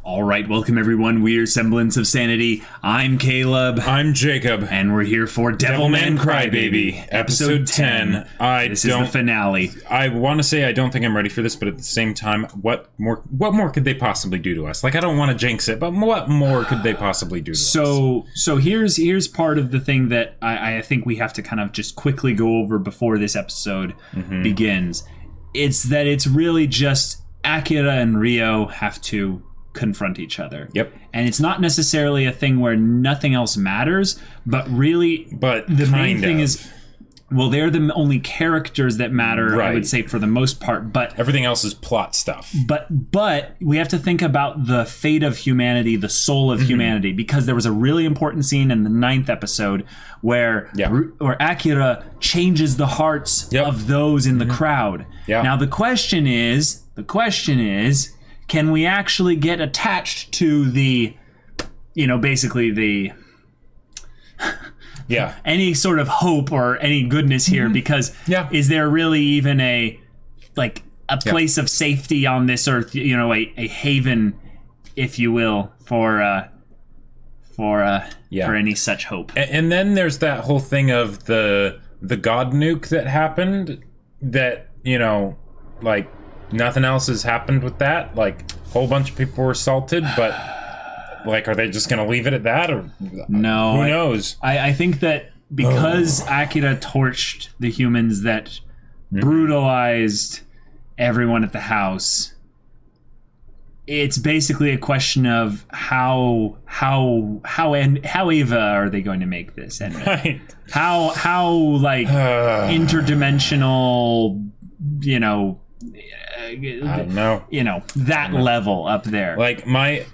All right, welcome everyone. We're Semblance of Sanity. I'm Caleb. I'm Jacob. And we're here for Devilman Crybaby, episode 10. This is the finale. I want to say I don't think I'm ready for this, but at the same time, what more could they possibly do to us? Like, I don't want to jinx it, but what more could they possibly do to us? So here's part of the thing that I think we have to kind of just quickly go over before this episode begins. It's that it's really just Akira and Rio have to confront each other. Yep. And it's not necessarily a thing where nothing else matters, but the main thing is, well, they're the only characters that matter, right. I would say, for the most part, but everything else is plot stuff. But we have to think about the fate of humanity, the soul of humanity, because there was a really important scene in the 9th episode where Akira changes the hearts of those in the crowd. Yeah. Now the question is, can we actually get attached to the, basically the, any sort of hope or any goodness here? Because is there really even a place of safety on this earth? A haven, if you will, for any such hope. And then there's that whole thing of the god nuke that happened. That nothing else has happened with that. Like, a whole bunch of people were assaulted, but are they just going to leave it at that? Or no, who knows? I think that because Akira torched the humans that brutalized everyone at the house, it's basically a question of how Eva are they going to make this end? Right. How interdimensional, I don't know. That level up there. Like, my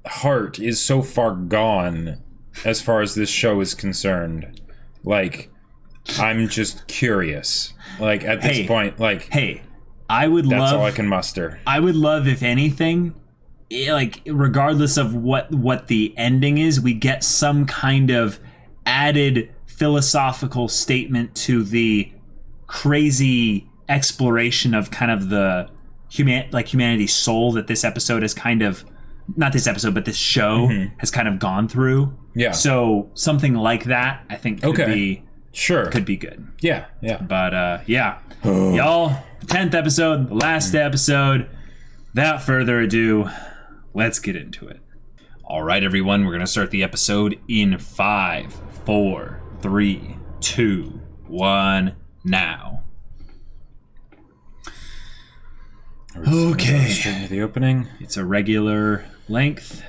heart is so far gone as far as this show is concerned. Like, I'm just curious. Like, at this point, I would love... That's all I can muster. I would love, if anything, regardless of what the ending is, we get some kind of added philosophical statement to the crazy exploration of kind of the humanity's soul that this episode has kind of, not this episode, but this show has kind of gone through. Yeah. So something like that, I think, could be good. Yeah. But y'all, 10th episode, the last episode. Without further ado, let's get into it. All right, everyone, we're gonna start the episode in 5, 4, 3, 2, 1, now. Okay. Straight into the opening. It's a regular length.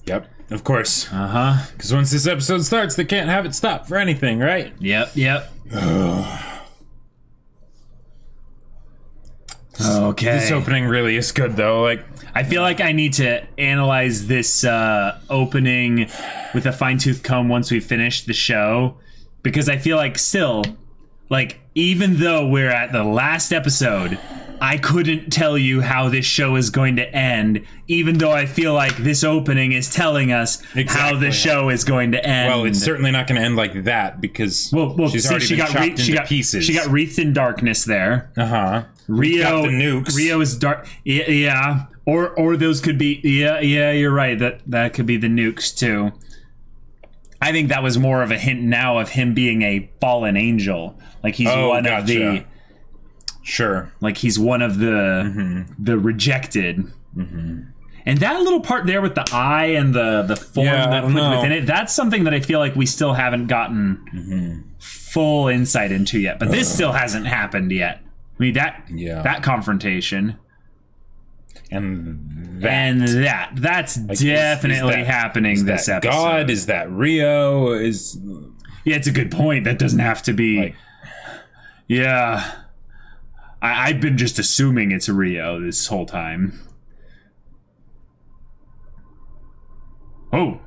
Yep, of course. Because once this episode starts, they can't have it stop for anything, right? Yep. Okay. This opening really is good, though. I feel like I need to analyze this opening with a fine-tooth comb once we finish the show, because I feel like still, even though we're at the last episode, I couldn't tell you how this show is going to end, even though I feel like this opening is telling us how the show is going to end. Well, it's certainly not going to end like that, because she's already been chopped into pieces. She got wreathed in darkness there. Rio got the nukes. Rio is dark. Yeah. Or those could be. Yeah. You're right. That could be the nukes too. I think that was more of a hint now of him being a fallen angel. He's one of the. Sure. He's one of the rejected. And that little part there with the eye and the form that put within it, that's something that I feel like we still haven't gotten full insight into yet. But this still hasn't happened yet. I mean, that confrontation. And that's definitely happening this episode. God, is that Rio? Yeah, it's a good point. That doesn't have to be... I've been just assuming it's Rio this whole time. Whoa.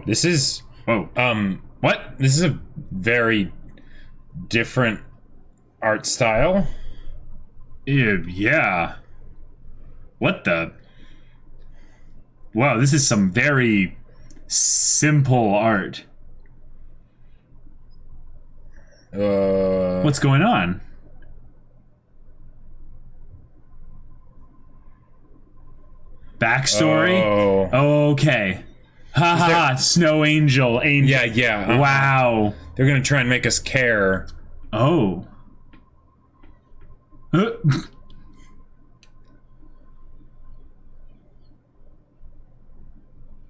This is... Whoa. What? This is a very different art style. Yeah. What the... Wow, this is some very simple art. What's going on? Backstory? Oh. Okay. Haha, Snow Angel. Yeah. Wow. They're gonna try and make us care. Oh.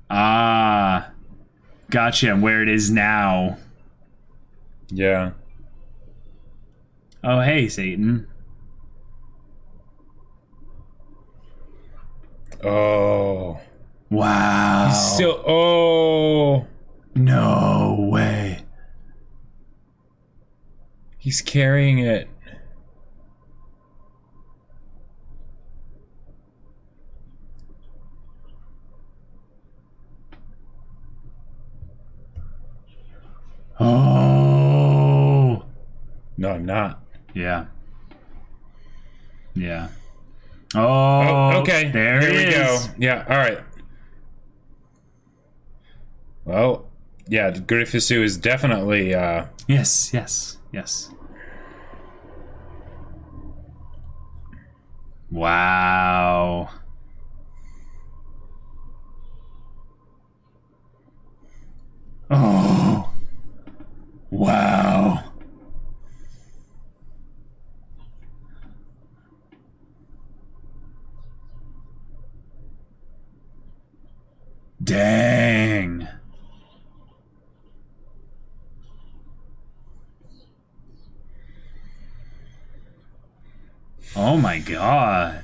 Ah. Gotcha, and where it is now. Yeah. Oh, hey, Satan. Oh. Wow. He's still. Oh. No way. He's carrying it. Oh. No, I'm not. Yeah. Oh, okay. There Here we go. is. Yeah, alright. Well, yeah, Griffithsu is definitely, Yes. Wow. Oh. Wow. Dang. Oh my god.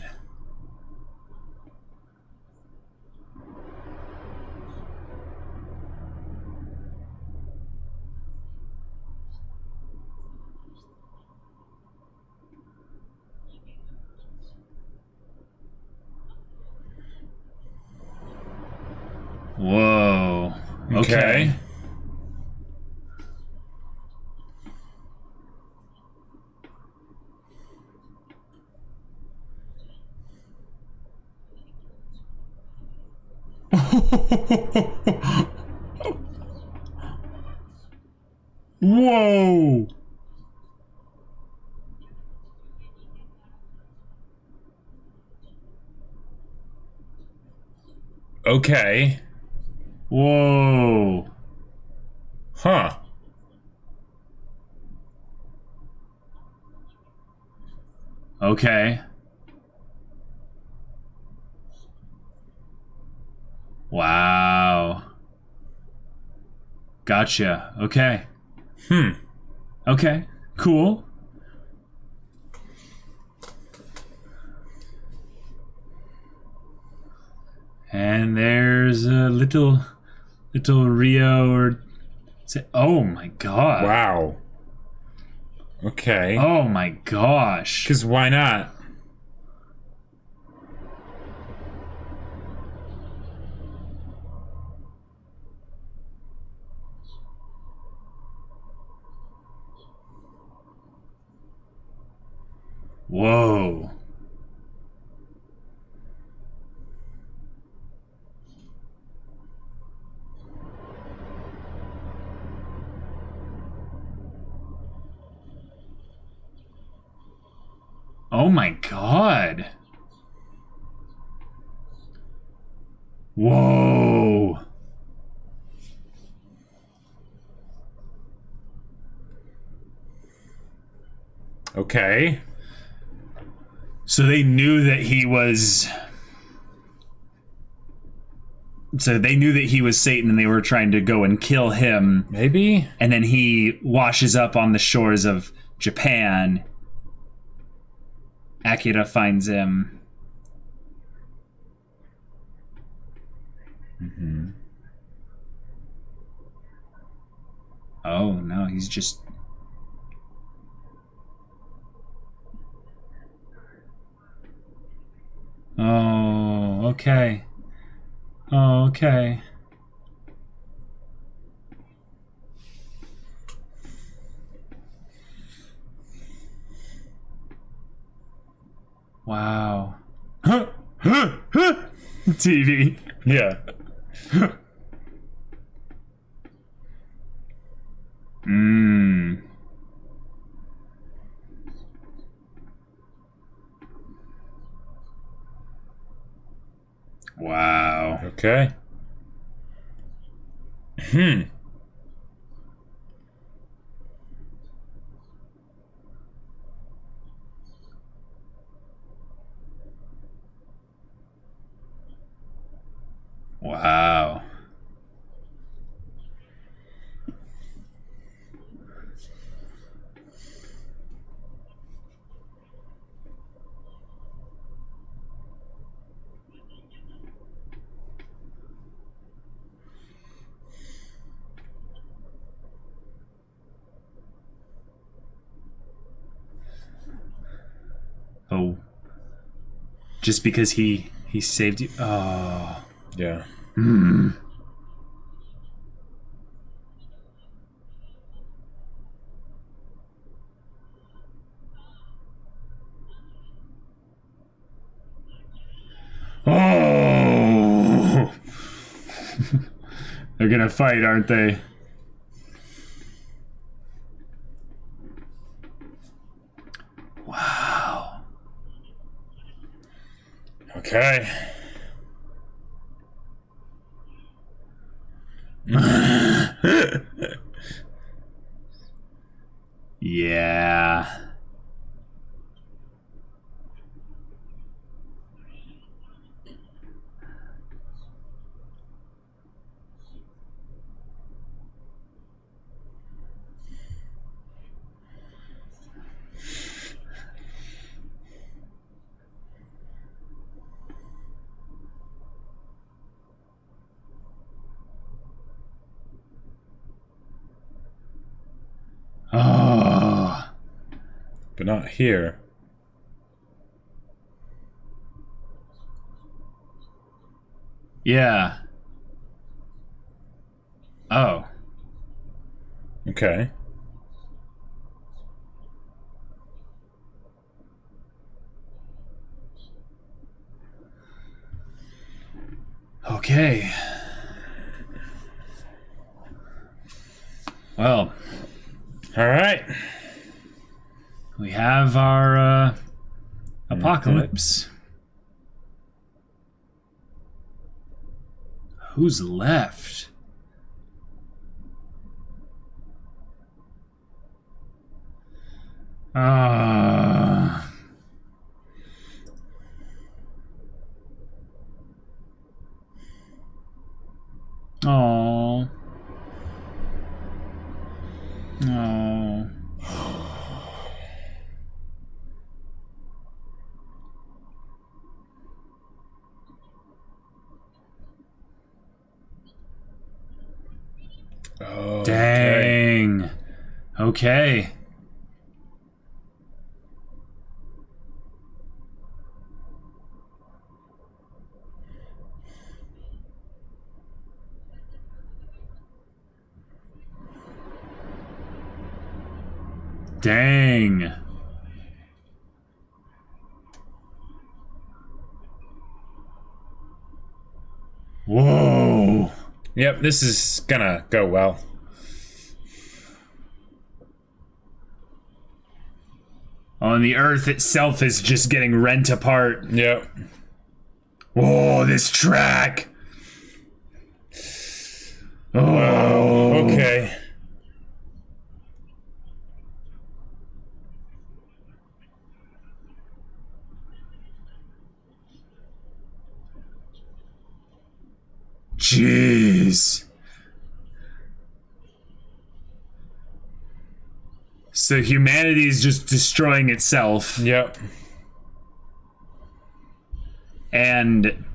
Whoa. Okay. Whoa. okay. Whoa. Huh. Okay. Wow. Gotcha. Okay. Okay. Cool. And there's a little Rio or oh my god. Wow. Okay. Oh my gosh. Because why not? Whoa. Oh my god. Whoa. Okay. So they knew that he was. So they knew that he was Satan and they were trying to go and kill him. Maybe? And then he washes up on the shores of Japan. Akira finds him. Oh, no, he's just... Oh, okay. Oh, okay. Wow. TV. Yeah. Mmm. Wow. Okay. Wow. Oh. Just because he saved you? Oh. Yeah. Oh. They're gonna fight, aren't they? Wow. Okay. Yeah. Oh. But not here. Yeah. Oh. Okay. Okay. Well, All right. we have our apocalypse. Who's left? Oh. Oh. Oh, Dang. Okay. Dang. Whoa. Yep, this is gonna go well. Oh, and the earth itself is just getting rent apart. Yep. Whoa, this track. Oh. Okay. Jeez. So humanity is just destroying itself. Yep. And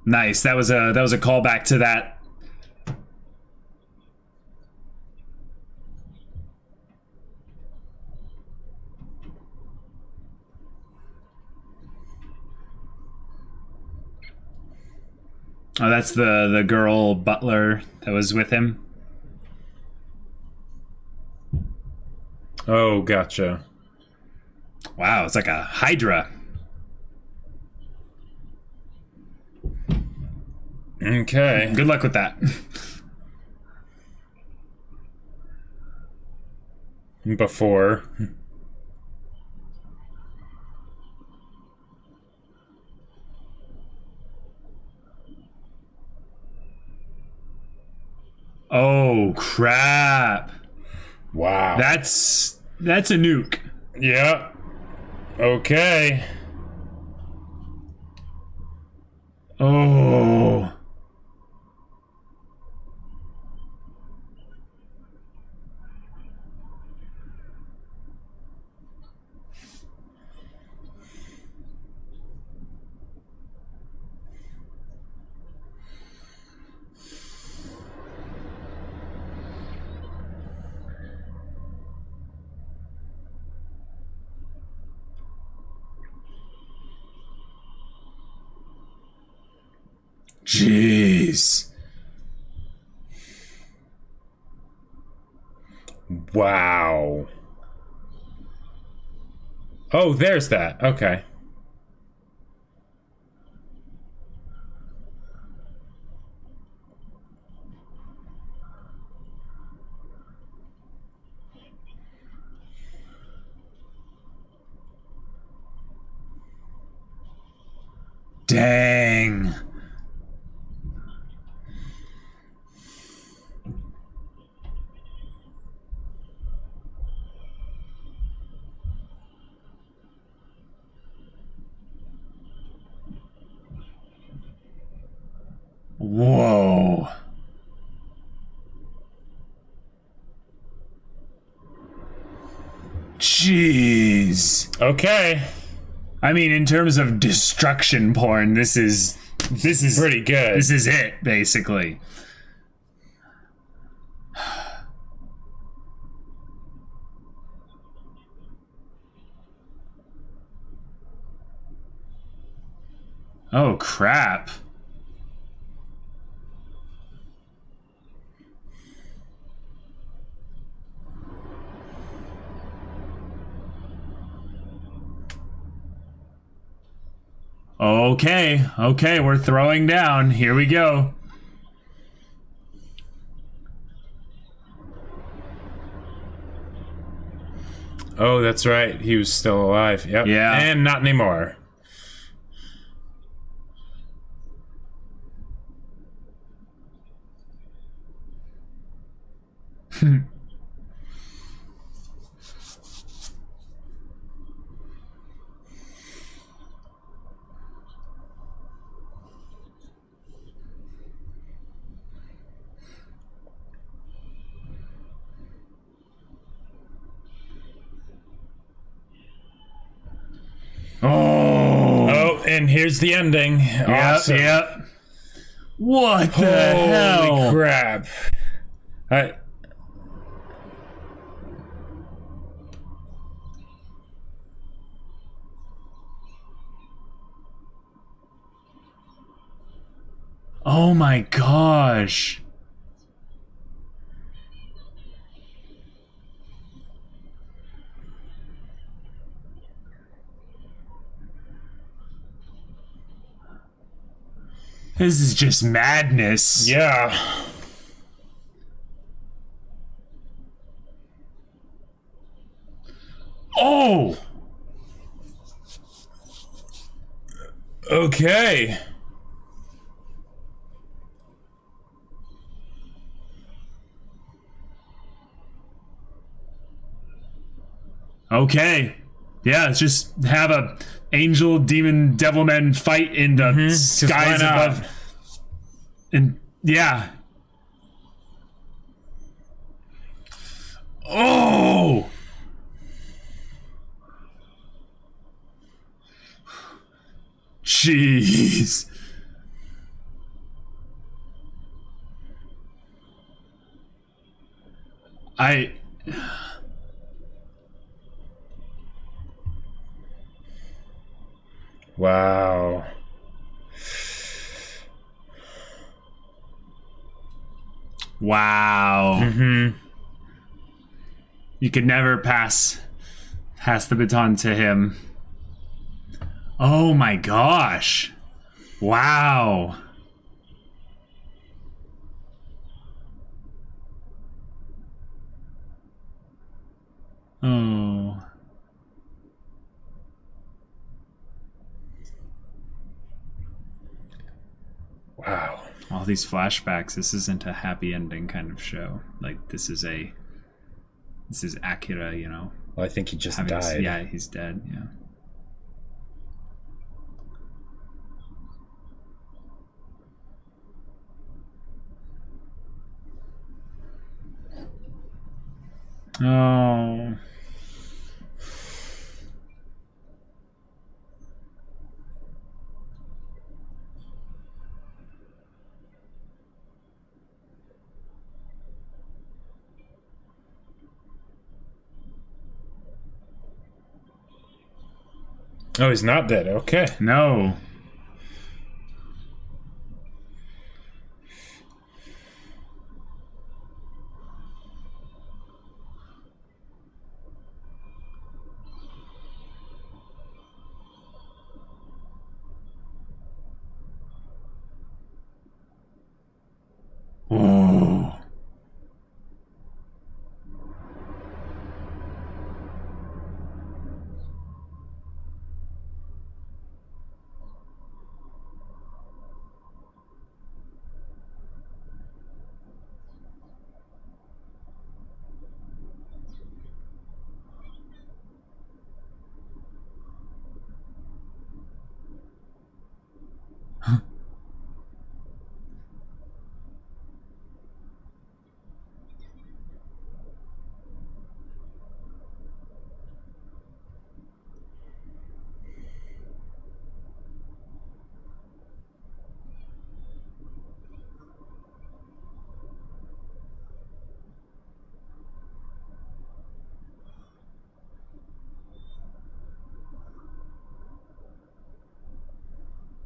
nice. That was a callback to that. Oh, that's the girl butler that was with him. Oh, gotcha. Wow, it's like a Hydra. Okay. Good luck with that. Before. Oh crap. Wow. That's a nuke. Yeah. Okay. Oh. Jeez. Wow. Oh, there's that. Okay. Dang. Whoa. Jeez. Okay. I mean, in terms of destruction porn, this is Pretty good. This is it, basically. Oh crap. Okay, we're throwing down. Here we go. Oh, that's right. He was still alive. Yep. Yeah. And not anymore. Oh, and here's the ending. Awesome. Yep. What the hell? Holy crap. Oh my gosh. This is just madness. Yeah. Oh! Okay. Okay. Yeah, let's just have a angel, demon, devilman fight in the skies above. And yeah. Oh! Jeez. Wow. Wow. You could never pass the baton to him. Oh my gosh. Wow. Oh. Wow. Well, all these flashbacks. This isn't a happy ending kind of show. Like, this is Akira, you know. Well, I think he just died. Yeah, he's dead, yeah. Oh. Oh, he's not dead. Okay. No. Oh.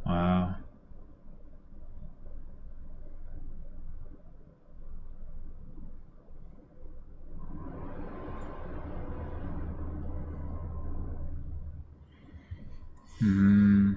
Wow. Hmm.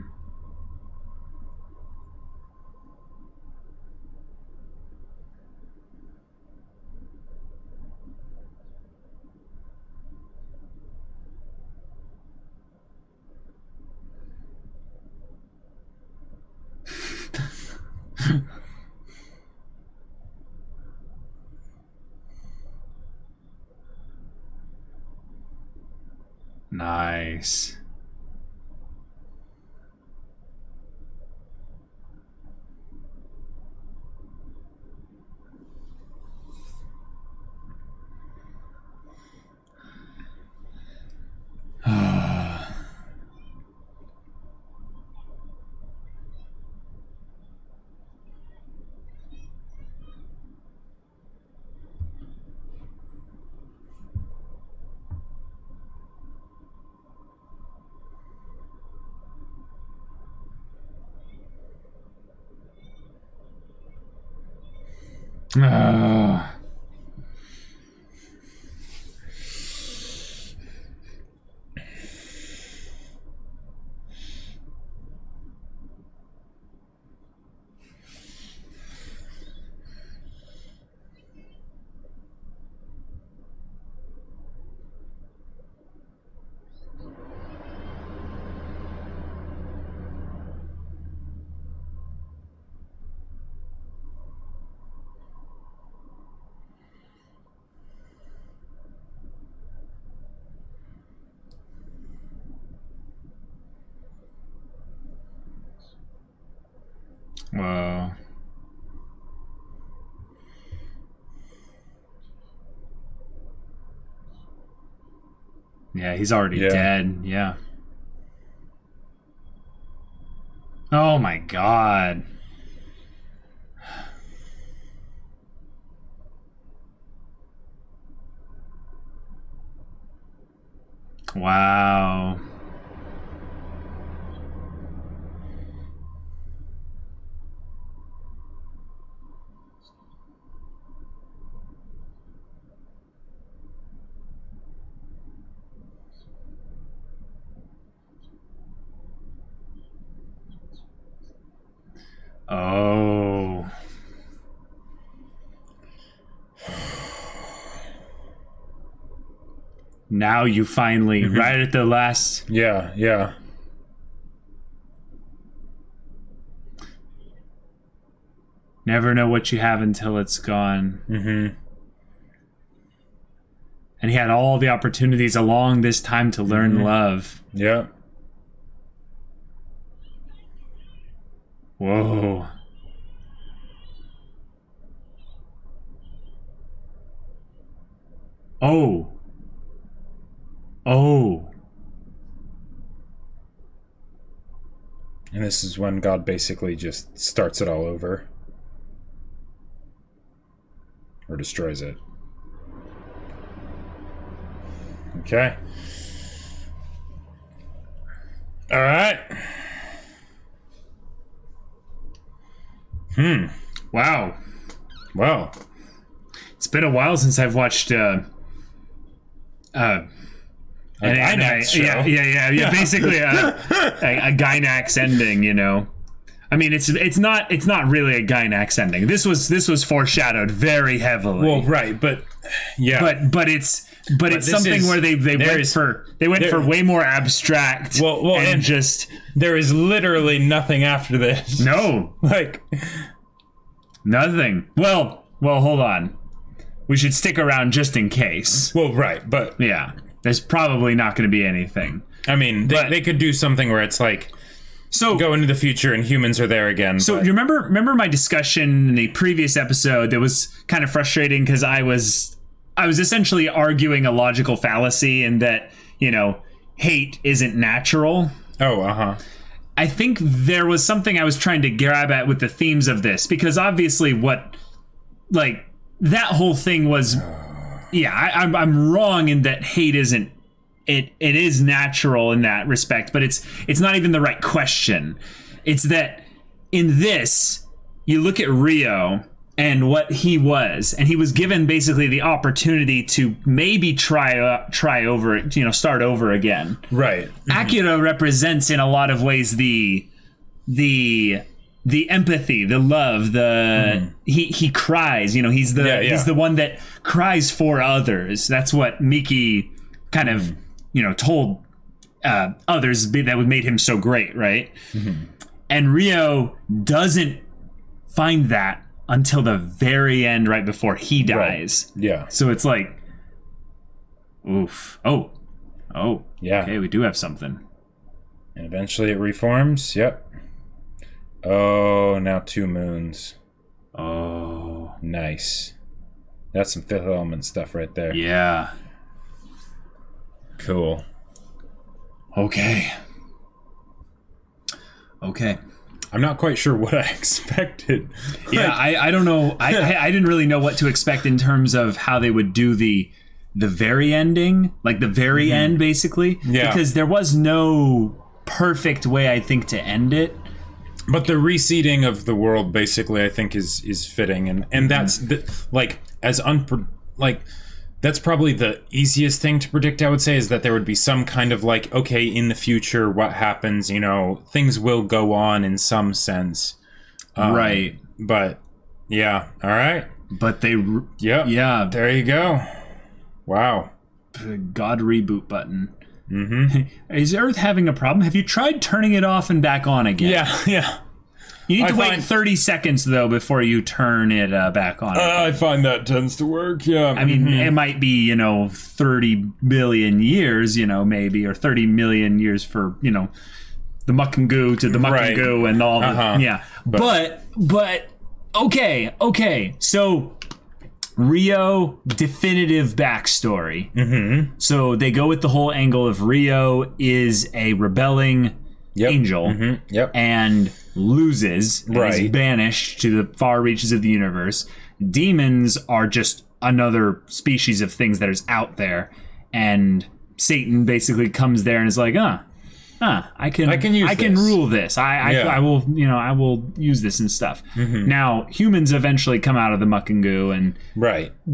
Nice. Ah. Wow. Yeah, he's already dead. Yeah. Oh my god. Wow. Oh. Now you finally, right at the last... Yeah, yeah. Never know what you have until it's gone. Mm-hmm. And he had all the opportunities along this time to learn love. Yeah. Whoa. Oh. Oh. And this is when God basically just starts it all over. Or destroys it. Okay. All right. Wow. Well. It's been a while since I've watched A Gynax show. Yeah. Basically, a Gynax ending. You know, I mean, it's not really a Gynax ending. This was foreshadowed very heavily. Well, right, but yeah, but it's something where they went for way more abstract. And just there is literally nothing after this. No, like nothing. Well, hold on. We should stick around just in case. Well, right, but yeah. There's probably not going to be anything. I mean, they could do something where it's like, so go into the future and humans are there again. So you remember my discussion in the previous episode that was kind of frustrating because I was essentially arguing a logical fallacy in that, you know, hate isn't natural. Oh, uh-huh. I think there was something I was trying to grab at with the themes of this because obviously that whole thing was... Yeah, I'm wrong in that hate isn't it is natural in that respect, but it's not even the right question. It's that in this, you look at Rio and what he was, and he was given basically the opportunity to maybe try over, you know, start over again. Right. Mm-hmm. Akira represents in a lot of ways the empathy, the love, he cries, you know, he's the one that cries for others. That's what Miki kind of, you know, told others that made him so great, right? Mm-hmm. And Rio doesn't find that until the very end, right before he dies. Right. Yeah. So it's like, oof. Oh. Yeah. Okay, we do have something. And eventually it reforms. Yep. Oh, now 2 moons. Oh. Nice. That's some Fifth Element stuff right there. Yeah. Cool. Okay. I'm not quite sure what I expected. Yeah, I don't know. I didn't really know what to expect in terms of how they would do the very ending, like the very end, basically. Yeah. Because there was no perfect way, I think, to end it. But the reseeding of the world, basically, I think is fitting, and that's that's probably the easiest thing to predict. I would say is that there would be some kind of like, okay, in the future, what happens? You know, things will go on in some sense, right? But yeah, all right. But yeah. There you go. Wow. God reboot button. Mm-hmm. Is Earth having a problem? Have you tried turning it off and back on again? Yeah. You need to wait 30 seconds, though, before you turn it back on. I find that tends to work, yeah. I mean, it might be, you know, 30 billion years, you know, maybe, or 30 million years for, you know, the muck and goo to the muck and goo and all the... Yeah. But okay. So... Rio definitive backstory. Mm-hmm. So they go with the whole angle of Rio is a rebelling angel and loses and is banished to the far reaches of the universe. Demons are just another species of things that is out there, and Satan basically comes there and is like, I can rule this. I will, you know, I will use this and stuff. Mm-hmm. Now, humans eventually come out of the muck and goo and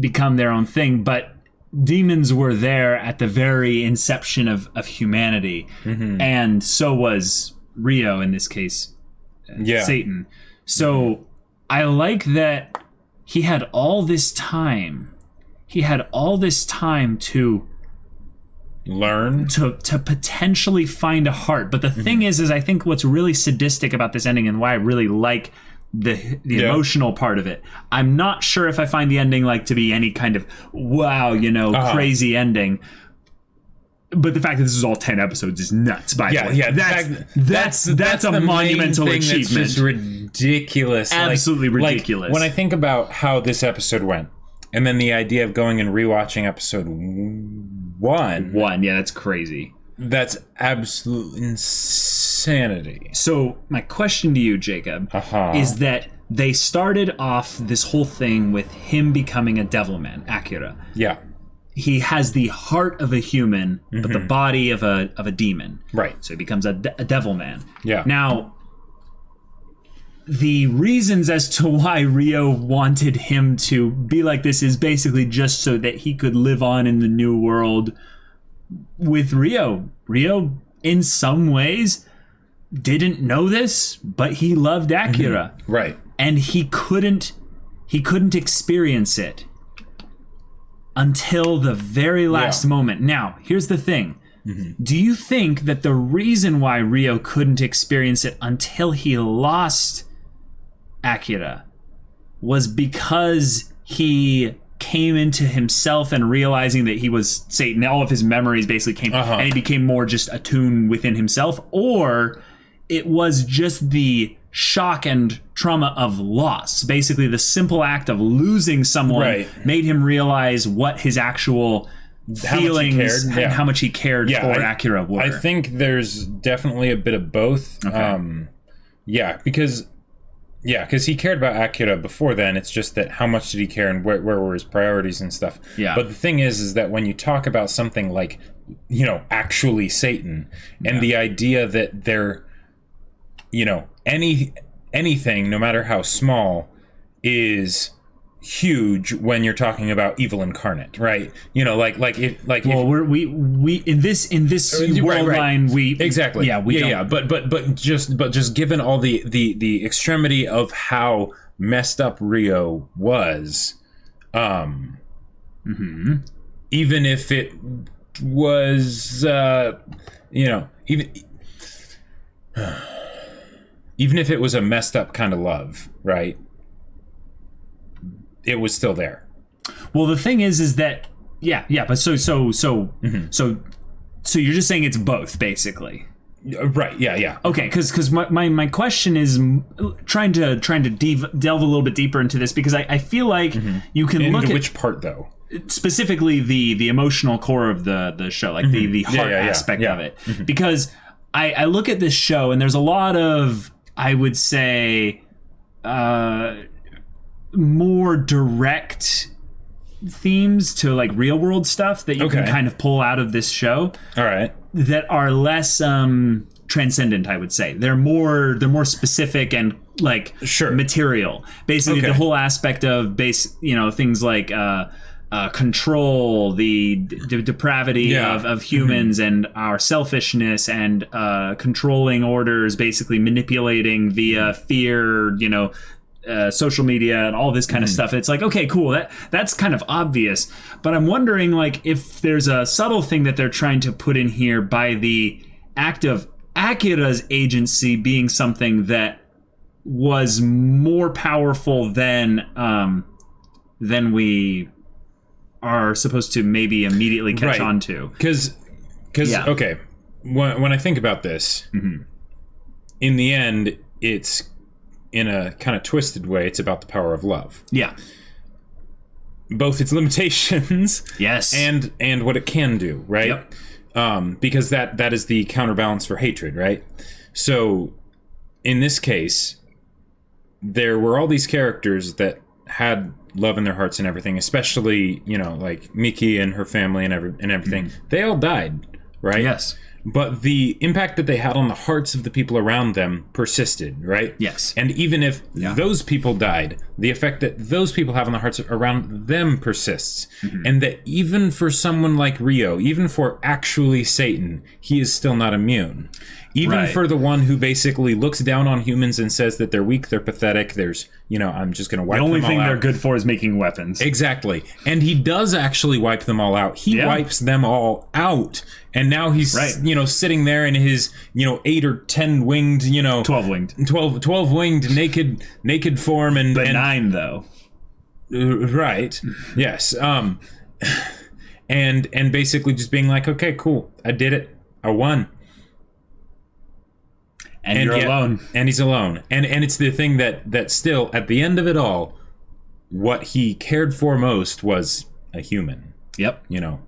become their own thing, but demons were there at the very inception of humanity, and so was Rio in this case, Satan. So I like that he had all this time. He had all this time to learn, to potentially find a heart. But the thing is I think what's really sadistic about this ending and why I really like the emotional part of it. I'm not sure if I find the ending like to be any kind of wow, crazy ending. But the fact that this is all 10 episodes is nuts. By the way, that's a monumental achievement. That's just ridiculous. Absolutely ridiculous. When I think about how this episode went, and then the idea of going and rewatching episode 1, that's crazy. That's absolute insanity. So my question to you, Jacob, is that they started off this whole thing with him becoming a Devilman, Akira. Yeah. He has the heart of a human, but the body of a demon. Right. So he becomes a Devilman. Yeah. Now, the reasons as to why Rio wanted him to be like this is basically just so that he could live on in the new world with Rio. Rio, in some ways, didn't know this, but he loved Akira. Right. And he couldn't experience it until the very last moment. Now, here's the thing. Do you think that the reason why Rio couldn't experience it until he lost Akira was because he came into himself and realizing that he was Satan? All of his memories basically came, and he became more just attuned within himself? Or it was just the shock and trauma of loss. Basically, the simple act of losing someone made him realize what his actual feelings and how much he cared for Akira were. I think there's definitely a bit of both. Okay. Because he cared about Akira before then. It's just that how much did he care and where were his priorities and stuff. Yeah. But the thing is that when you talk about something like, actually Satan, and the idea that they're, anything, no matter how small, is huge when you're talking about evil incarnate, right? We in this world line exactly but just given all the extremity of how messed up Rio was, even if it was even if it was a messed up kind of love, right? It was still there. Well, the thing is that but so you're just saying it's both, basically, right? Yeah. Okay, because my question is trying to delve a little bit deeper into this, because I feel like you can look at which part though. Specifically, the emotional core of the show, like the heart aspect of it, because I look at this show and there's a lot of, I would say, more direct themes to like real world stuff that you can kind of pull out of this show. All right. That are less transcendent, I would say. They're more specific and like material. Basically, the whole aspect of things like control, the depravity of humans and our selfishness and controlling orders, basically manipulating via fear, social media and all this kind of stuff. It's like, okay, cool. That's kind of obvious. But I'm wondering, like, if there's a subtle thing that they're trying to put in here by the act of Akira's agency being something that was more powerful than we are supposed to maybe immediately catch on to. Because okay, when I think about this, in the end, it's, in a kind of twisted way, it's about the power of love. Yeah. Both its limitations, and what it can do, right? Yep. Because that is the counterbalance for hatred, right? So, in this case, there were all these characters that had love in their hearts and everything, especially, like Miki and her family and everything. They all died, right? Yes. But the impact that they had on the hearts of the people around them persisted, right? Yes. And even if those people died, the effect that those people have on the hearts around them persists. And that even for someone like Rio, even for actually Satan, he is still not immune. Even for the one who basically looks down on humans and says that they're weak, they're pathetic, there's, I'm just going to wipe them all out. The only thing they're good for is making weapons. Exactly. And he does actually wipe them all out. He wipes them all out. And now he's, sitting there in his 8 or 10 winged 12 winged 12 winged naked form, and but 9 though. Right. Yes. And basically just being like, okay, cool, I did it, I won. And you're alone. And he's alone. And it's the thing that still, at the end of it all, what he cared for most was a human. Yep.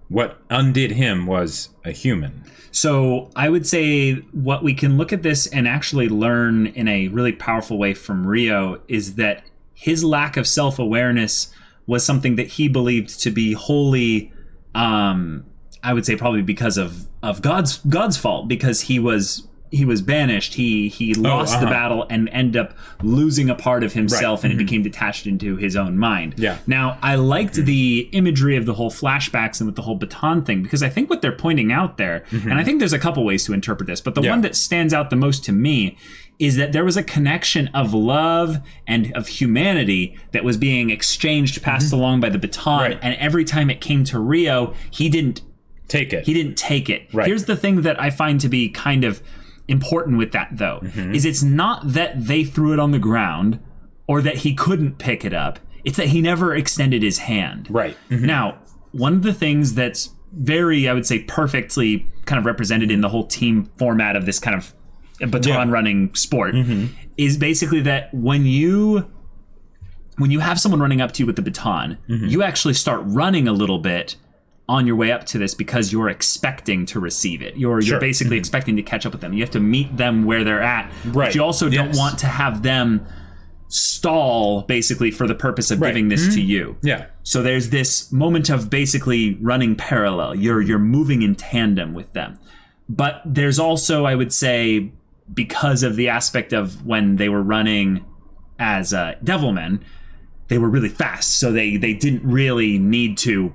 What undid him was a human. So I would say what we can look at this and actually learn in a really powerful way from Rio is that his lack of self-awareness was something that he believed to be wholly, I would say probably because of God's fault, because he was banished. He lost the battle and ended up losing a part of himself, and it became detached into his own mind. Yeah. Now, I liked the imagery of the whole flashbacks and with the whole baton thing, because I think what they're pointing out there, and I think there's a couple ways to interpret this, but the one that stands out the most to me is that there was a connection of love and of humanity that was being exchanged, passed along by the baton, and every time it came to Rio, he didn't take it. He didn't take it. Right. Here's the thing that I find to be kind of important with that, though, is it's not that they threw it on the ground or that he couldn't pick it up. It's that he never extended his hand. Right. Now, one of the things that's very, I would say, perfectly kind of represented in the whole team format of this kind of baton running sport is basically that when you have someone running up to you with the baton, you actually start running a little bit on your way up to this because you're expecting to receive it. You're basically expecting to catch up with them. You have to meet them where they're at. Right. But you also don't want to have them stall basically for the purpose of giving this to you. Yeah. So there's this moment of basically running parallel. You're moving in tandem with them. But there's also, I would say, because of the aspect of when they were running as Devilmen, they were really fast. So they didn't really need to,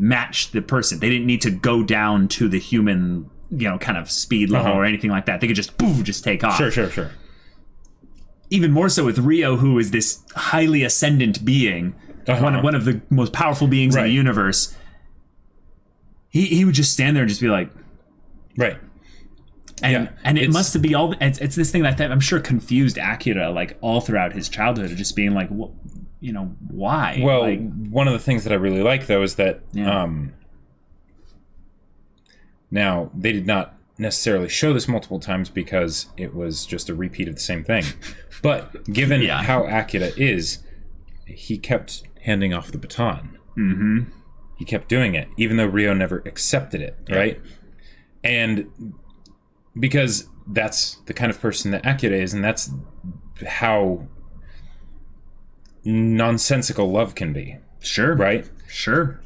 match the person. They didn't need to go down to the human, kind of speed level or anything like that. They could just take off. Sure. Even more so with Rio, who is this highly ascendant being, one of the most powerful beings in the universe. He would just stand there and just be like, right. And it must be all. It's this thing that I'm sure confused Akira like all throughout his childhood, of just being like, well, why? Well, like, one of the things that I really like though is that now they did not necessarily show this multiple times because it was just a repeat of the same thing. But given how Akira is, he kept handing off the baton. Mm-hmm. He kept doing it, even though Rio never accepted it, right? And because that's the kind of person that Akira is, and that's how nonsensical love can be. Sure. Right? Sure.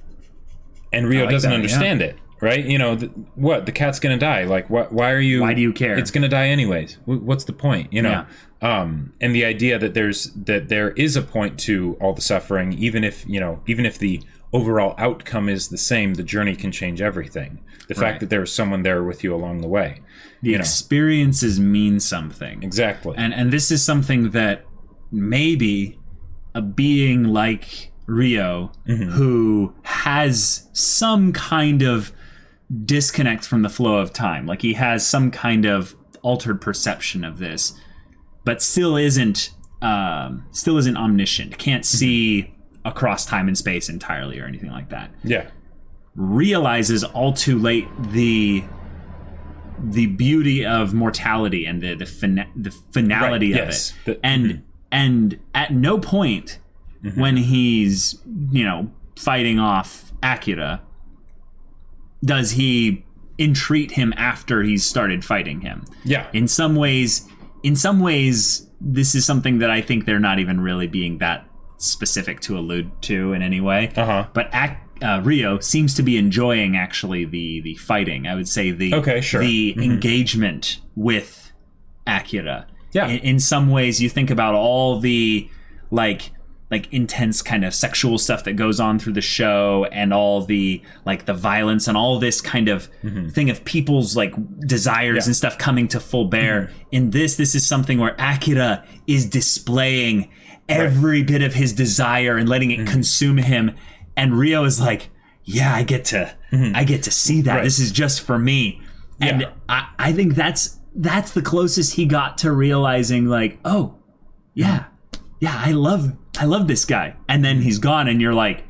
And Rio doesn't understand it, right? The cat's gonna die. Like, why are you... Why do you care? It's gonna die anyways. What's the point? And the idea that there is a point to all the suffering, even if the overall outcome is the same, the journey can change everything. The fact that there's someone there with you along the way. The experiences mean something. Exactly. And this is something that maybe a being like Rio, who has some kind of disconnect from the flow of time, like he has some kind of altered perception of this, but still isn't omniscient, can't see across time and space entirely or anything like that. Yeah. Realizes all too late the beauty of mortality and the finality of it. And at no point when he's, fighting off Akira does he entreat him after he's started fighting him. Yeah. In some ways, this is something that I think they're not even really being that specific to allude to in any way. But Rio seems to be enjoying actually the fighting. I would say the engagement with Akira. Yeah. In some ways, you think about all the like intense kind of sexual stuff that goes on through the show, and all the the violence and all this kind of thing of people's desires and stuff coming to full bear. In this is something where Akira is displaying every bit of his desire and letting it consume him, and Rio is like, yeah, I get to see that. This is just for me. And I think that's the closest he got to realizing, like, oh, yeah, I love this guy. And then he's gone, and you're like,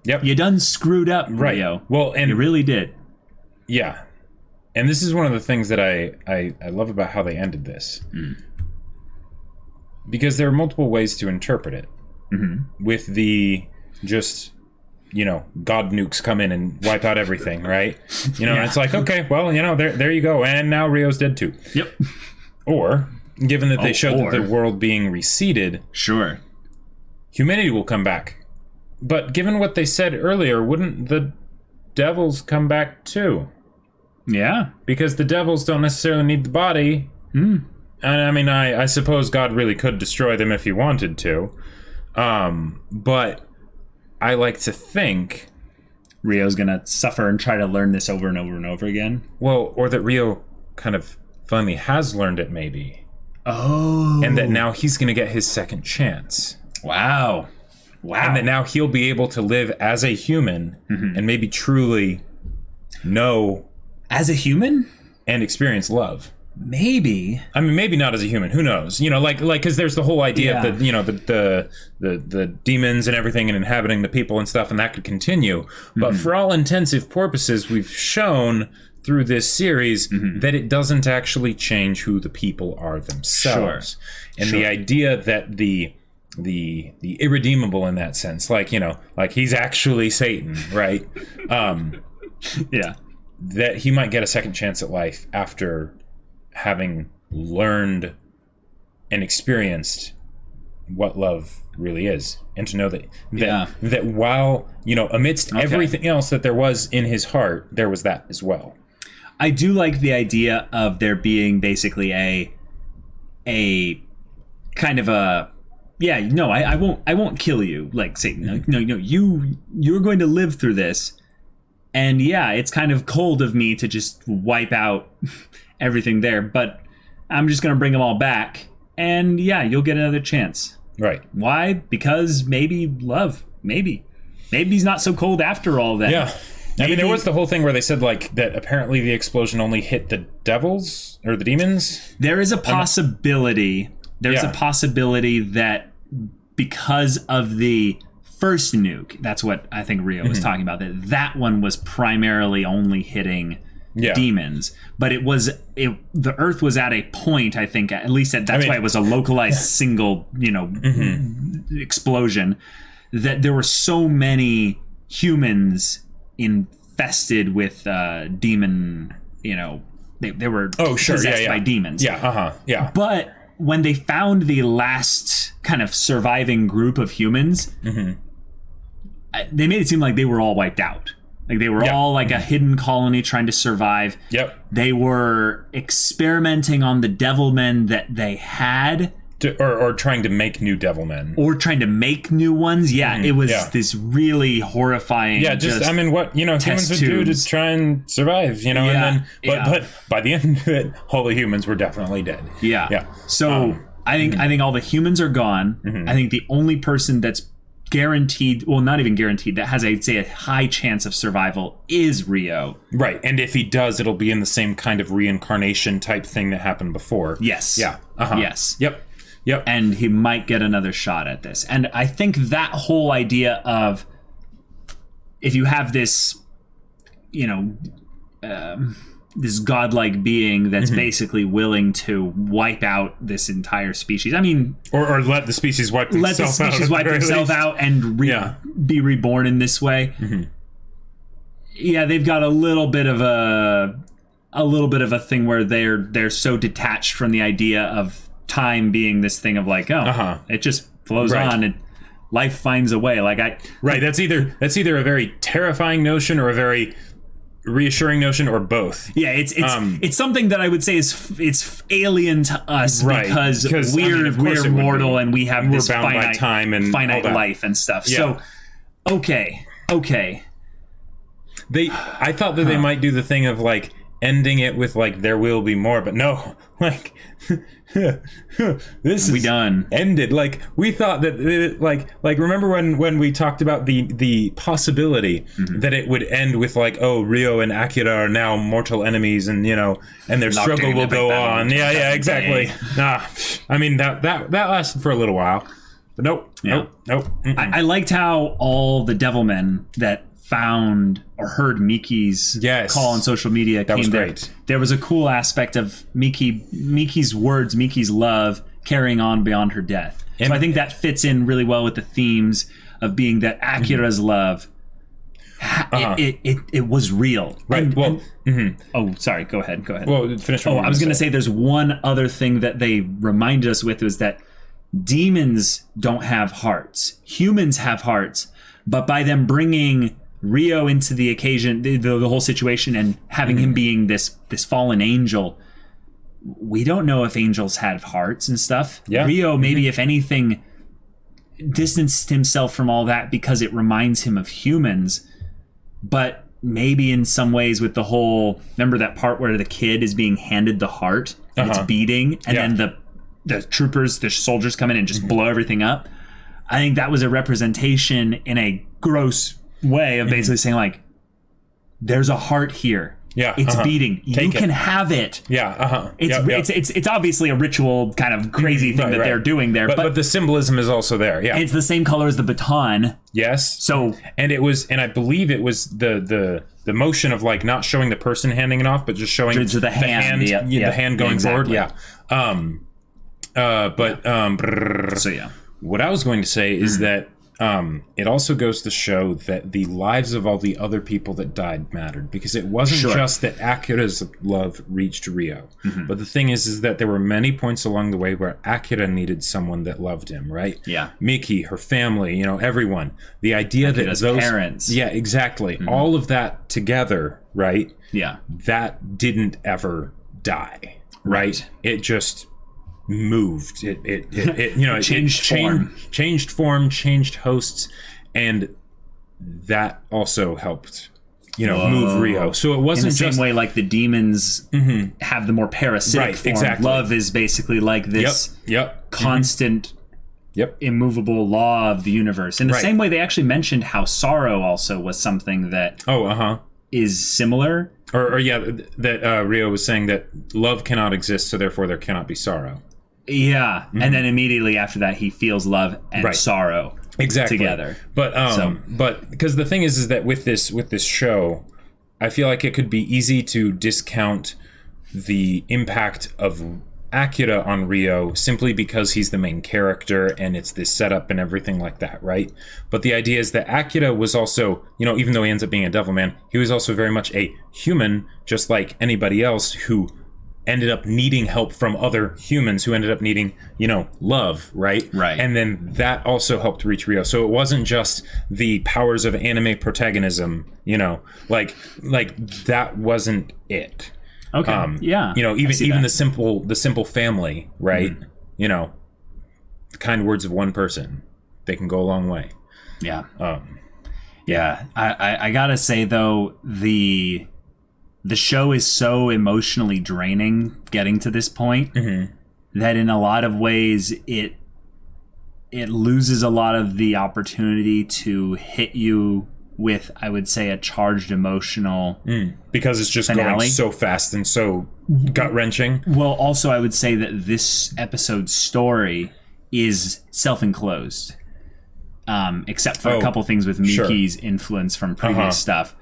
yep, you done screwed up, right? Rio. Well, and you really did. Yeah, and this is one of the things that I love about how they ended this, because there are multiple ways to interpret it. With the just, God nukes come in and wipe out everything, right? And it's like, okay, well, there you go, and now Rio's dead too. Yep. Or, given that they showed that the world being reseeded, sure, humanity will come back. But given what they said earlier, wouldn't the devils come back too? Yeah. Because the devils don't necessarily need the body. And I mean, I suppose God really could destroy them if he wanted to. But I like to think Rio's gonna suffer and try to learn this over and over and over again. Well, or that Rio kind of finally has learned it, maybe. Oh. And that now he's gonna get his second chance. Wow. And that now he'll be able to live as a human and maybe truly know. As a human? And experience love. Maybe. I mean, maybe not as a human. Who knows? Like, because there's the whole idea of the demons and everything and inhabiting the people and stuff, and that could continue. But for all intensive purposes, we've shown through this series that it doesn't actually change who the people are themselves. And the idea that the irredeemable in that sense, like he's actually Satan, right? That he might get a second chance at life after having learned and experienced what love really is, and to know that while amidst everything else that there was in his heart, there was that as well. I do like the idea of there being basically a kind of a I won't kill you like Satan. No, you're going to live through this. And it's kind of cold of me to just wipe out everything there, but I'm just going to bring them all back, and you'll get another chance. Right. Why? Because maybe love. Maybe he's not so cold after all then. Yeah. I mean, there was the whole thing where they said, like, that apparently the explosion only hit the devils, or the demons? There is a possibility. There's a possibility that because of the first nuke, that's what I think Rio was talking about, that one was primarily only hitting demons, but the Earth was at a point, I think, at least that's why it was a localized single explosion, that there were so many humans infested with demon, they were possessed by demons. But when they found the last kind of surviving group of humans, they made it seem like they were all wiped out. Like they were all like a hidden colony trying to survive. Yep. They were experimenting on the Devilmen that they had. Or trying to make new Devilmen. Or trying to make new ones. It was this really horrifying. What humans would do to try and survive. And then, but by the end of it, all the humans were definitely dead. So I think all the humans are gone. I think the only person that's guaranteed, well, not even guaranteed, that has, I'd say, a high chance of survival is Rio. Right, and if he does, it'll be in the same kind of reincarnation type thing that happened before. Yes. Yeah. Yes. Yep. And he might get another shot at this. And I think that whole idea of, if you have this, this godlike being that's basically willing to wipe out this entire species. I mean, or let the species wipe themselves out. Let the species wipe themselves out and be reborn in this way. They've got a little bit of a thing where they're so detached from the idea of time being this thing of like, it just flows on and life finds a way. That's either a very terrifying notion or a very reassuring notion, or both. It's something that I would say it's alien to us, because we're mortal and we have this bound by time and finite life and stuff. So okay. I thought that they might do the thing of like, ending it with like there will be more, but no, like this is done ended. Like we thought that like remember when we talked about the possibility that it would end with like, oh, Rio and Akira are now mortal enemies, and and their struggle will go on. Yeah, exactly. I mean that lasted for a little while, but nope. I liked how all the Devilmen that found or heard Miki's call on social media came there. There was a cool aspect of Miki's words, Miki's love carrying on beyond her death. So I think that fits in really well with the themes of being that Akira's love, it was real. Right. Oh, sorry. Go ahead. Well, finish. I was going to say there's one other thing that they reminded us with, was that demons don't have hearts. Humans have hearts, but by them bringing Rio into the occasion, the whole situation, and having him being this fallen angel, we don't know if angels have hearts and stuff. Yeah. Rio, maybe if anything, distanced himself from all that because it reminds him of humans. But maybe in some ways with the whole, remember that part where the kid is being handed the heart and it's beating, and then the troopers, the soldiers come in and just blow everything up. I think that was a representation in a gross way of basically saying, like, there's a heart here. Yeah, it's beating. Take you can have it. Yeah, It's obviously a ritual kind of crazy thing that they're doing there, but the symbolism is also there. Yeah, it's the same color as the baton. Yes. So, and I believe it was the motion of like not showing the person handing it off, but just showing the hand going forward. Yeah. So yeah. What I was going to say is that it also goes to show that the lives of all the other people that died mattered, because it wasn't just that Akira's love reached Rio. But the thing is that there were many points along the way where Akira needed someone that loved him, right? Yeah. Miki, her family, everyone. The idea Akira's that those parents. Yeah, exactly. All of that together, right? Yeah. That didn't ever die, right? It just moved. It changed form, changed hosts, and that also helped move Rio. So it wasn't in the just same way like the demons have the more parasitic form. Exactly. Love is basically like this constant immovable law of the universe. In the same way, they actually mentioned how sorrow also was something that is similar. Or that Rio was saying that love cannot exist, so therefore there cannot be sorrow. Yeah, and then immediately after that, he feels love and sorrow together. But because the thing is that with this show, I feel like it could be easy to discount the impact of Akira on Rio simply because he's the main character and it's this setup and everything like that, right? But the idea is that Akira was also, even though he ends up being a Devilman, he was also very much a human, just like anybody else who ended up needing help from other humans who ended up needing, love, right? Right. And then that also helped reach Rio. So it wasn't just the powers of anime protagonism, like that wasn't it. Okay. Even the simple family, right? The kind words of one person, they can go a long way. Yeah. I gotta say though, the show is so emotionally draining getting to this point that in a lot of ways it loses a lot of the opportunity to hit you with, I would say, a charged emotional because it's just finale. Going so fast and so gut-wrenching. Well, also I would say that this episode's story is self-enclosed, except for a couple things with Miki's influence from previous stuff.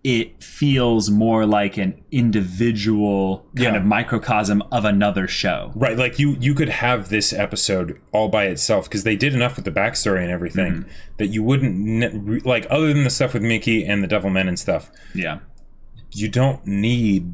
It feels more like an individual kind of microcosm of another show. Right, like you could have this episode all by itself, because they did enough with the backstory and everything that you wouldn't, like, other than the stuff with Miki and the Devilmen and stuff, you don't need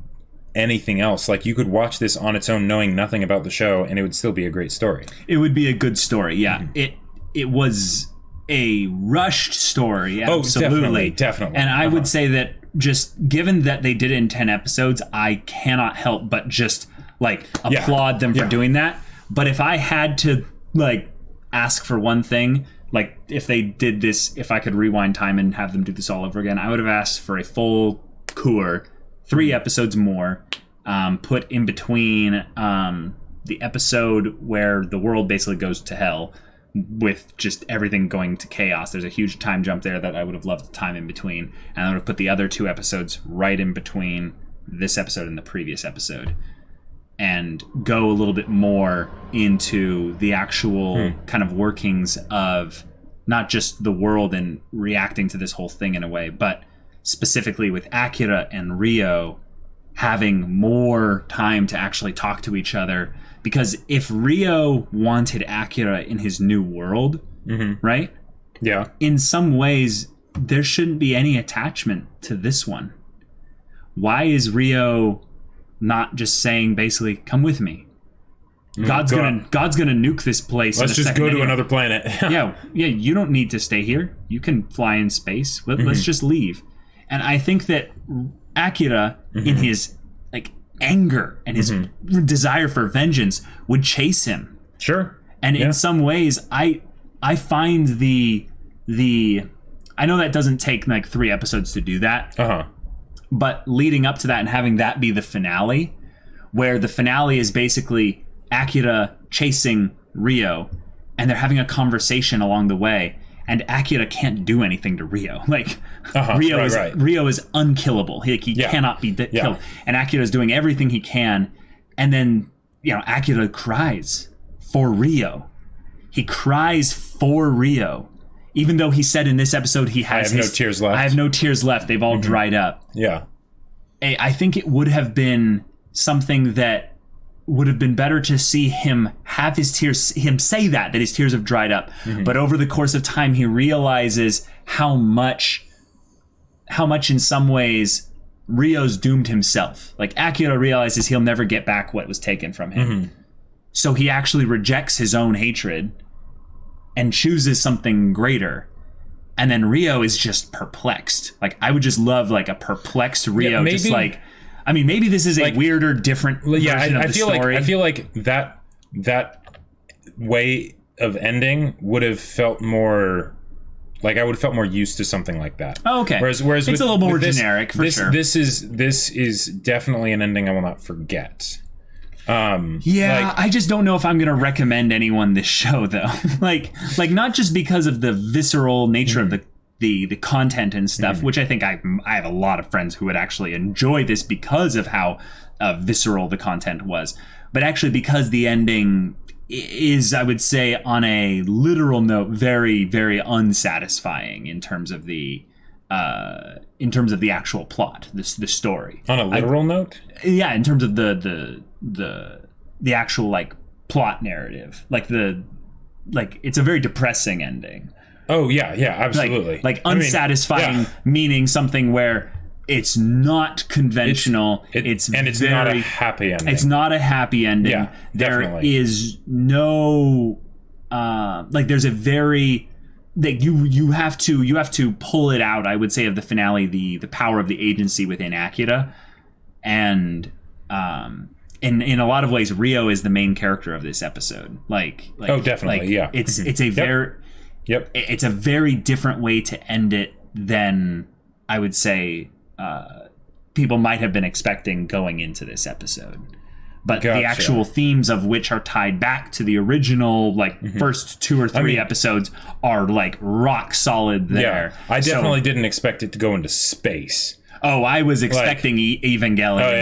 anything else. Like, you could watch this on its own knowing nothing about the show, and it would still be a great story. It would be a good story, yeah. It was a rushed story, absolutely. Definitely. And I would say that just given that they did it in 10 episodes, I cannot help but just applaud them for doing that. But if I had to ask for one thing, if they did this, if I could rewind time and have them do this all over again, I would have asked for a full cour 3 episodes more, put in between the episode where the world basically goes to hell with just everything going to chaos. There's a huge time jump there that I would have loved the time in between, and I would have put the other 2 episodes right in between this episode and the previous episode, and go a little bit more into the actual kind of workings of not just the world and reacting to this whole thing in a way, but specifically with Akira and Rio having more time to actually talk to each other. Because if Rio wanted Akira in his new world, right? Yeah. In some ways, there shouldn't be any attachment to this one. Why is Rio not just saying basically, come with me? God's gonna nuke this place. Let's just go to another planet. yeah, you don't need to stay here. You can fly in space. Let's just leave. And I think that Akira, in his like anger and his desire for vengeance, would chase him. Sure. And in some ways, I find the I know that doesn't take like 3 episodes to do that. But leading up to that and having that be the finale, where the finale is basically Akira chasing Rio, and they're having a conversation along the way, and Akira can't do anything to Rio. Like Rio is unkillable. He cannot be killed, and Akira is doing everything he can. And then Akira cries for Rio. He cries for Rio, even though he said in this episode he has no tears left. I have no tears left. They've all dried up. Yeah. I think it would have been something that would have been better to see him have his tears, him say that his tears have dried up. But over the course of time, he realizes how much in some ways Rio's doomed himself. Like Akira realizes he'll never get back what was taken from him. So he actually rejects his own hatred and chooses something greater. And then Rio is just perplexed. Like, I would just love like a perplexed Rio. Maybe, just like, I mean, maybe this is a weirder, different version of the story. I feel like that way of ending would have felt more like I would have felt more used to something like that. Oh, okay. Whereas it's a little more generic for sure. This is definitely an ending I will not forget. I just don't know if I'm going to recommend anyone this show though. like not just because of the visceral nature of the content and stuff, which I think I have a lot of friends who would actually enjoy this because of how visceral the content was, but actually because the ending is, I would say, on a literal note, very, very unsatisfying in terms of the actual plot, the story. On a literal note? Yeah, in terms of the actual like plot narrative, like it's a very depressing ending. Oh yeah, absolutely. Like unsatisfying, meaning something where it's not conventional. It's not a happy ending. It's not a happy ending. Yeah, there is no there's a very that you have to pull it out. I would say of the finale, the power of the agency within Akira, and in a lot of ways, Rio is the main character of this episode. Like oh, definitely, yeah. It's a very it's a very different way to end it than I would say people might have been expecting going into this episode. But the actual themes of which are tied back to the original, first 2 or 3 episodes are like rock solid there. Yeah, I definitely didn't expect it to go into space. Oh, I was expecting Evangelion. Oh,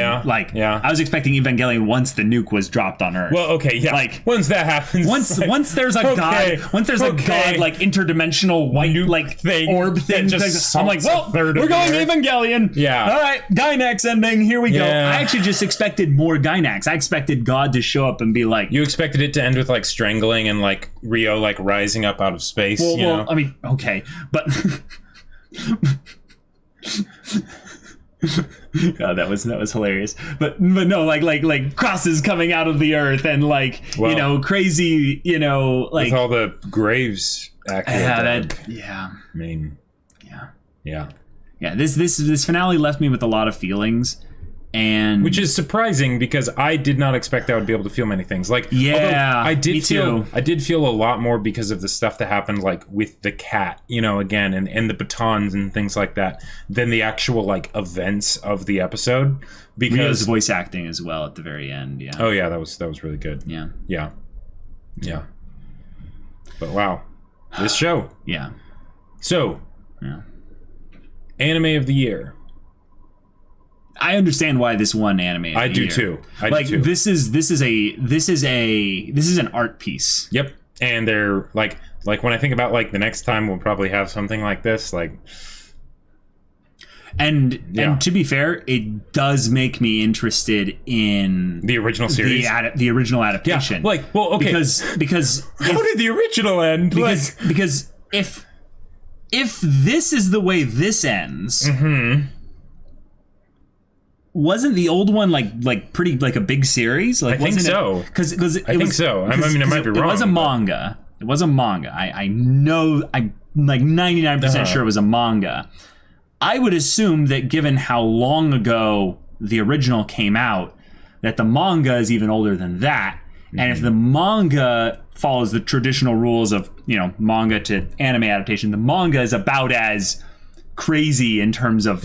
yeah? I was expecting Evangelion once the nuke was dropped on Earth. Well, okay, yeah. Once that happens. Once there's a god, like interdimensional white thing, orb thing. I'm like, well, we're going Evangelion. Yeah. All right, Gynax ending. Here we go. Yeah. I actually just expected more Gynax. I expected God to show up and be like. You expected it to end with strangling and Rio rising up out of space. Well, I mean, okay, but. God, that was hilarious. But no, like crosses coming out of the earth and crazy, with all the graves. Yeah. I mean, yeah. This finale left me with a lot of feelings, And which is surprising because I did not expect I would be able to feel many things. Like, yeah, I did me too. I did feel a lot more because of the stuff that happened, like with the cat, you know, again, and the batons and things like that, than the actual like events of the episode. Because Rio's voice acting as well at the very end. Yeah. Oh yeah, that was really good. Yeah. Yeah. Yeah. But wow, this show. Yeah. So, yeah. Anime of the year. I understand why this won anime of the I do year. too. This is an art piece. Yep. And they're like when I think about like the next time we'll probably have something like this, like, and to be fair, it does make me interested in the original series, the original adaptation. Yeah. Like, well, okay, because how did the original end? Because if this is the way this ends. Mm-hmm. Wasn't the old one like pretty like a big series? Like, I think so. Because I think so. I mean, I might be wrong. It was a manga. It was a manga. I know. I'm like 99% sure it was a manga. I would assume that given how long ago the original came out, that the manga is even older than that. Mm-hmm. And if the manga follows the traditional rules of, you know, manga to anime adaptation, the manga is about as crazy in terms of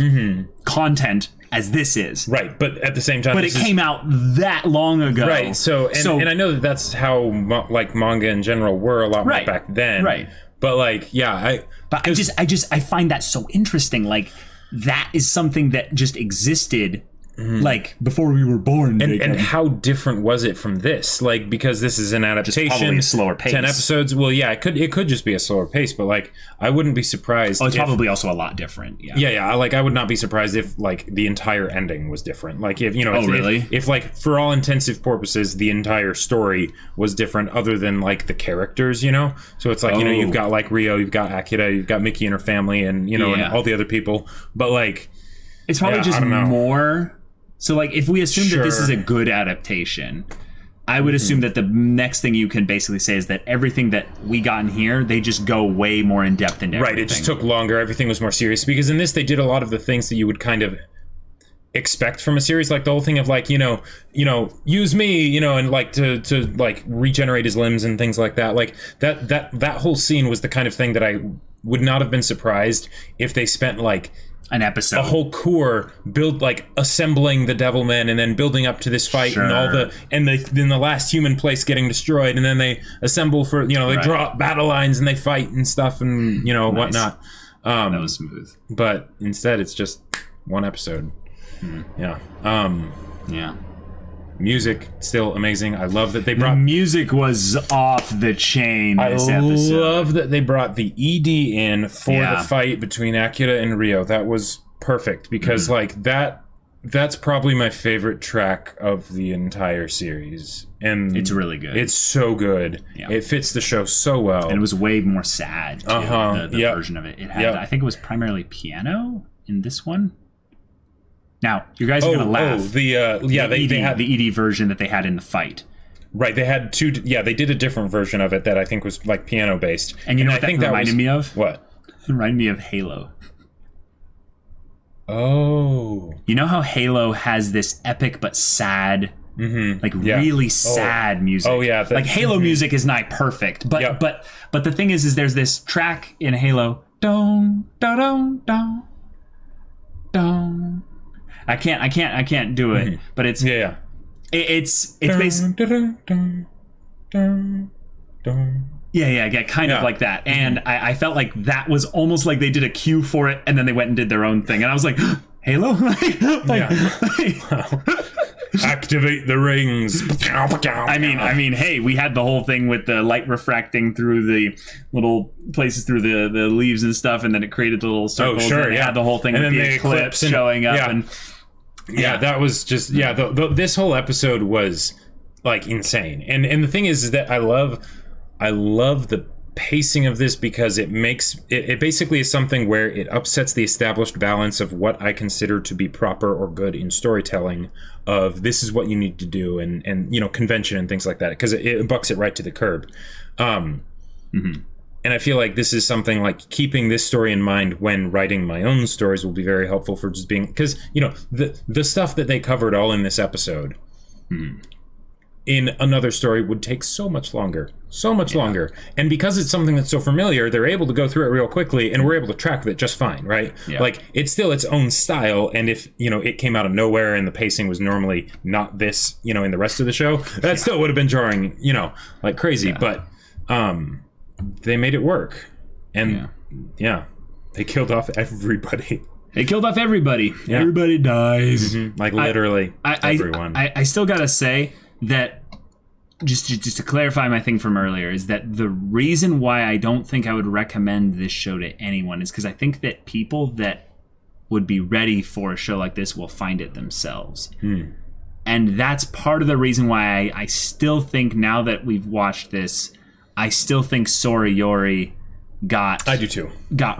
content as this is. Right, but at the same time... But it came out that long ago. Right, and I know that that's how, like, manga in general were a lot more back then. Right. But, like, yeah, I find that so interesting. Like, that is something that just existed... like before we were born, and how different was it from this? Like, because this is an adaptation, just probably a slower pace. 10 episodes. Well, yeah, it could just be a slower pace, but like I wouldn't be surprised. Oh, it's probably also a lot different. Yeah. Like I would not be surprised if like the entire ending was different. Like if you know, if like for all intensive purposes, the entire story was different, other than like the characters, you know. So it's like you know, you've got like Rio, you've got Akira, you've got Mickey and her family, and you know, and all the other people. But like, it's probably just more. So, like, if we assume that this is a good adaptation, I would assume that the next thing you can basically say is that everything that we got in here, they just go way more in depth into everything. Right, it just took longer. Everything was more serious. Because in this, they did a lot of the things that you would kind of expect from a series. Like, the whole thing of, like, you know, use me, you know, and, like, to like, regenerate his limbs and things like that. Like, that whole scene was the kind of thing that I would not have been surprised if they spent, like... an episode, a whole core build, like assembling the Devilman and then building up to this fight and all then the last human place getting destroyed, and then they assemble for, you know, they draw battle lines and they fight and stuff and, you know, whatnot. That was smooth. But instead it's just one episode. Yeah. Music still amazing. I love that they brought... The music was off the chain this episode. I love that they brought the ED in for the fight between Akira and Rio. That was perfect because like that's probably my favorite track of the entire series. And it's really good. It's so good. Yeah. It fits the show so well. And it was way more sad too, the version of it. It had I think it was primarily piano in this one. Now, you guys are going to laugh. They had the ED version that they had in the fight. Right, they had two... Yeah, they did a different version of it that I think was, like, piano-based. And you know what that reminded me of? What? It reminded me of Halo. Oh. You know how Halo has this epic but sad... really sad music. Oh, yeah. Like, Halo music is not perfect. But the thing is there's this track in Halo... Dong, dong, dong, dong, dong. I can't do it, but it's it's basically kind of like that, and I felt like that was almost like they did a cue for it, and then they went and did their own thing, and I was like, Halo, activate the rings. I mean, hey, we had the whole thing with the light refracting through the little places through the leaves and stuff, and then it created the little circles. And it had the whole thing with the eclipse showing up, and that was just this whole episode was like insane. And the thing is that I love the pacing of this because it makes it basically is something where it upsets the established balance of what I consider to be proper or good in storytelling, of this is what you need to do, and you know, convention and things like that, because it bucks it right to the curb. And I feel like this is something like keeping this story in mind when writing my own stories will be very helpful for just being, because, you know, the stuff that they covered all in this episode in another story would take so much longer. And because it's something that's so familiar, they're able to go through it real quickly, and we're able to track with it just fine, right? Yeah. Like, it's still its own style, and if, you know, it came out of nowhere and the pacing was normally not this, you know, in the rest of the show, that still would have been jarring, you know, like crazy. But they made it work. And, they killed off everybody. Yeah. Everybody dies. Like, literally everyone. I still gotta say that, just to clarify my thing from earlier, is that the reason why I don't think I would recommend this show to anyone is because I think that people that would be ready for a show like this will find it themselves. And that's part of the reason why I still think, now that we've watched this, I still think Sorayori got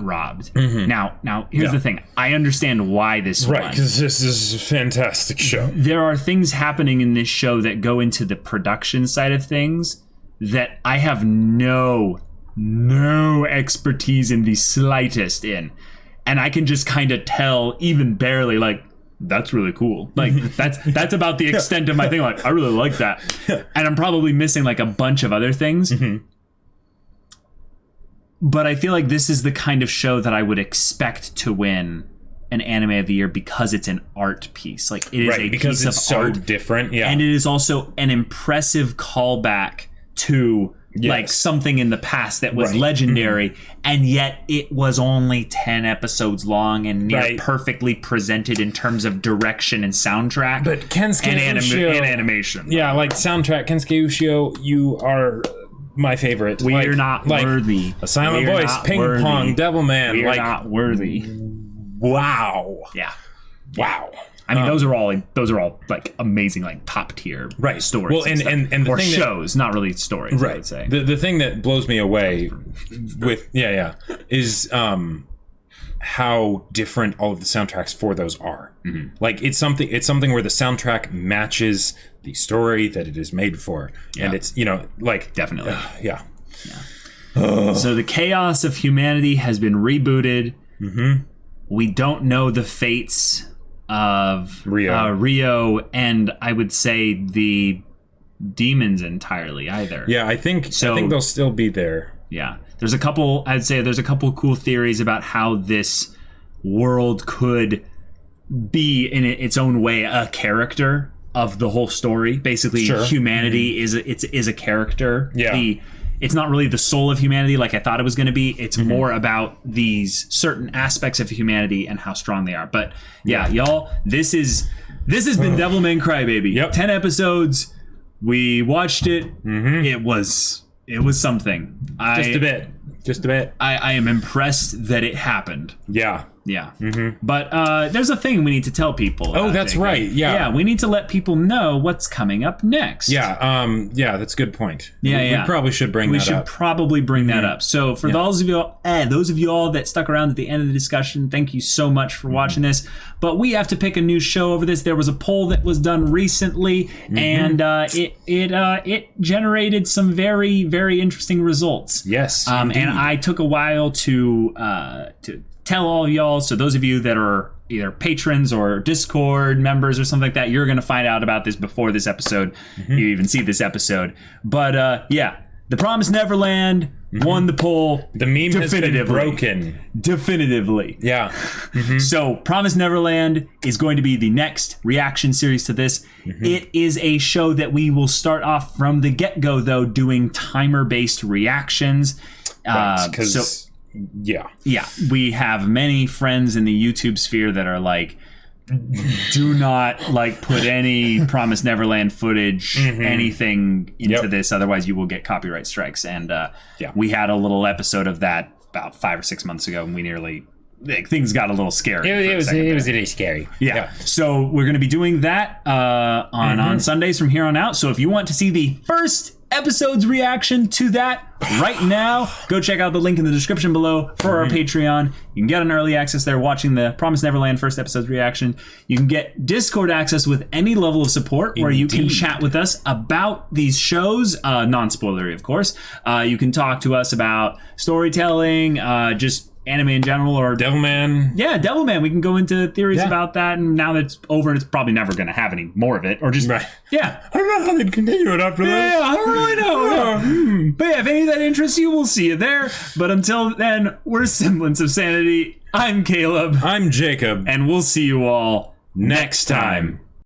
robbed. Now here's the thing. I understand why this right, because this is a fantastic show. There are things happening in this show that go into the production side of things that I have no expertise in the slightest in, and I can just kind of tell, even barely, like, that's really cool. Like, that's about the extent of my thing. Like, I really like that, and I'm probably missing like a bunch of other things. But I feel like this is the kind of show that I would expect to win an Anime of the Year because it's an art piece. Like, it is a piece of so art, different, and it is also an impressive callback to like something in the past that was legendary, and yet it was only 10 episodes long and near perfectly presented in terms of direction and soundtrack, but Kensuke Ushio, and animation. Yeah, like soundtrack, Kensuke Ushio, you are my favorite. We are not worthy. A Silent Voice, Ping Pong, Devilman. We are not worthy. Wow. Yeah. Wow. I mean, those are all like amazing, like top tier stories. Well, and the or thing shows, not really stories. I would say the thing that blows me away with is how different all of the soundtracks for those are. Like, it's something where the soundtrack matches the story that it is made for, and it's, you know, like, definitely So So the Chaos of Humanity has been rebooted. We don't know the fates of Rio, and I would say the demons entirely either. I think they'll still be there. There's a couple cool theories about how this world could be in its own way a character of the whole story. Basically, humanity is a character. It's not really the soul of humanity like I thought it was going to be. It's more about these certain aspects of humanity and how strong they are. But y'all, this has been Devilman Crybaby. 10 episodes. We watched it. It was something. Just a bit. I am impressed that it happened. But there's a thing we need to tell people. That's right. We need to let people know what's coming up next. That's a good point. We probably should bring that up. We should probably bring that up. So for those of you all that stuck around at the end of the discussion, thank you so much for watching this. But we have to pick a new show over this. There was a poll that was done recently, and it generated some very, very interesting results. And I took a while to tell all of y'all. So those of you that are either patrons or Discord members or something like that, you're going to find out about this before this episode. You even see this episode. But the Promised Neverland won the poll. The meme has been broken. Definitively. So Promised Neverland is going to be the next reaction series to this. It is a show that we will start off from the get-go, though, doing timer-based reactions. We have many friends in the YouTube sphere that are like, do not like put any Promised Neverland footage, anything into this, otherwise you will get copyright strikes. And we had a little episode of that about 5 or 6 months ago, and we nearly like, things got a little scary. It was really scary. Yeah. So we're going to be doing that on Sundays from here on out. So if you want to see the first episode's reaction to that right now, go check out the link in the description below for our Patreon. You can get an early access there watching the Promised Neverland first episode's reaction. You can get Discord access with any level of support where you can chat with us about these shows, non-spoilery of course. You can talk to us about storytelling, just anime in general, or Devilman. Yeah, Devilman. We can go into theories about that, and now that it's over, and it's probably never going to have any more of it, or just yeah. I don't know how they'd continue it after that. Yeah, I don't really know. But yeah, if any of that interests you, we'll see you there. But until then, we're Semblance of Sanity. I'm Caleb. I'm Jacob. And we'll see you all next time.